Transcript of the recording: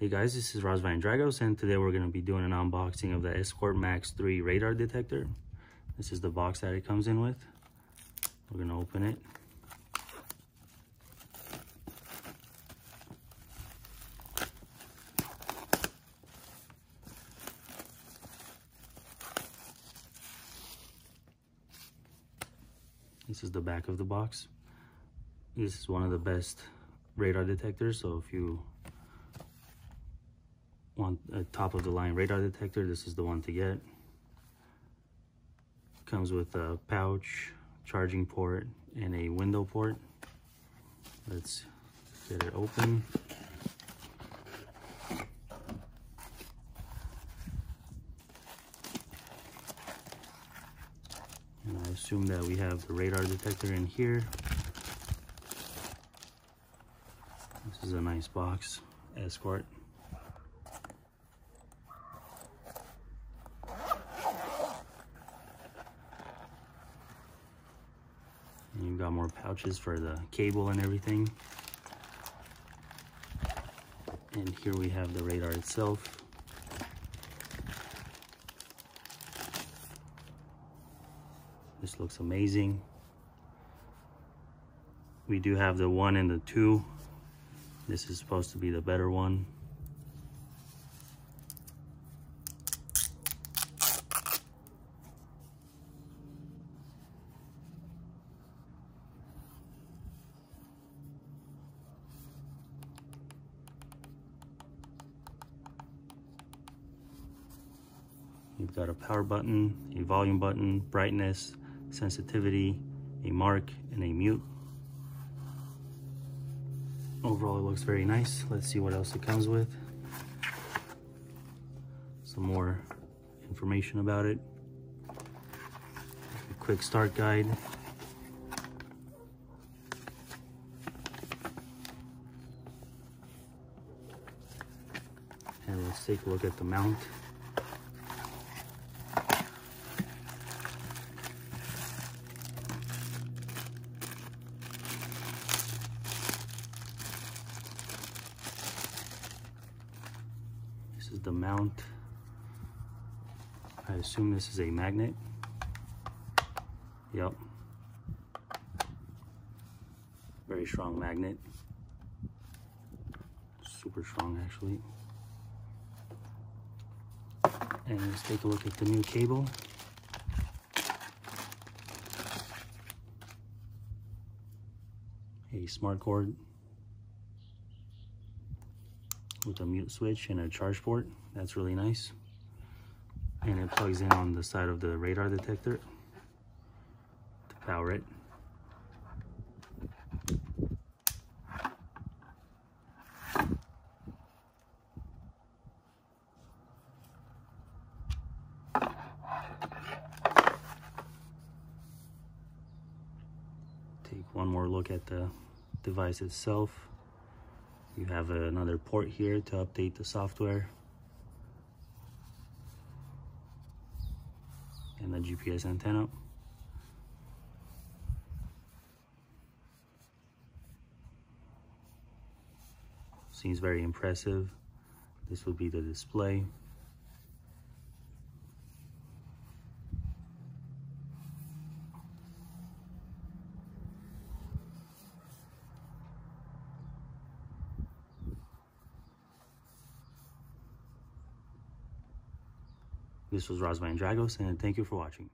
Hey guys, this is RazvanDragos, and today we're going to be doing an unboxing of the Escort Max 3 radar detector. This is the box that it comes in with. We're going to open it. This is the back of the box. This is one of the best radar detectors, so if you want a top of the line radar detector, this is the one to get. Comes with a pouch, charging port, and a window port. Let's get it open. And I assume that we have the radar detector in here. This is a nice box, Escort. And you've got more pouches for the cable and everything. And here we have the radar itself. This looks amazing. We do have the 1 and the 2. This is supposed to be the better one. You've got a power button, a volume button, brightness, sensitivity, a mark, and a mute. Overall, it looks very nice. Let's see what else it comes with. Some more information about it. A quick start guide. And let's take a look at the mount. This is the mount. I assume this is a magnet. Yep. Very strong magnet. Super strong, actually. And let's take a look at the new cable. A smart cord with a mute switch and a charge port. That's really nice. And it plugs in on the side of the radar detector to power it. Take one more look at the device itself. You have another port here to update the software. And the GPS antenna. Seems very impressive. This would be the display. This was RazvanDragos, and thank you for watching.